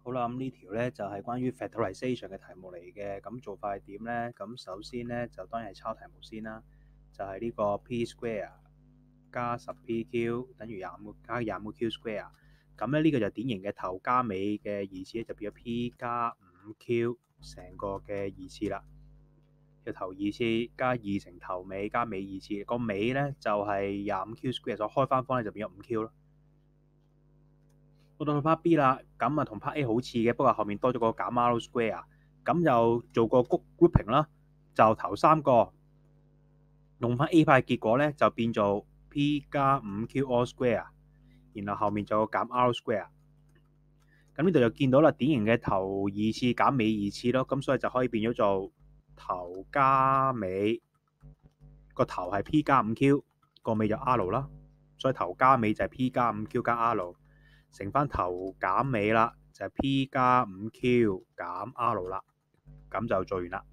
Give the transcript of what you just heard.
好啦，咁呢條咧就係關於 factorization 嘅題目嚟嘅。咁做法係點咧？咁首先咧就當然係抄題目先啦，就係呢個 p square 加10pq等於25加25q square。咁咧呢個就典型嘅頭加尾嘅二次咧，就變咗 p 加 5q 成個嘅二次啦。嘅頭二次加2乘頭尾加尾二次，個尾咧就係25q square，所以開翻方咧就變咗5q 咯。到 part B 啦，咁啊同 part A 好似嘅，不過後面多咗個減 R square，咁又做個 grouping 啦，就頭三個用翻 A 派結果咧，就變做 P 加5Q all square，然後後面就有個減 R square。咁呢度就見到啦，典型嘅頭二次減尾二次咯，咁所以就可以變咗做頭加尾，個頭係 P 加5Q，個尾就 R 啦，所以頭加尾就係 P 加5Q 加 R。乘翻頭減尾啦，就係 P 加5Q 減 R 啦，咁就做完啦。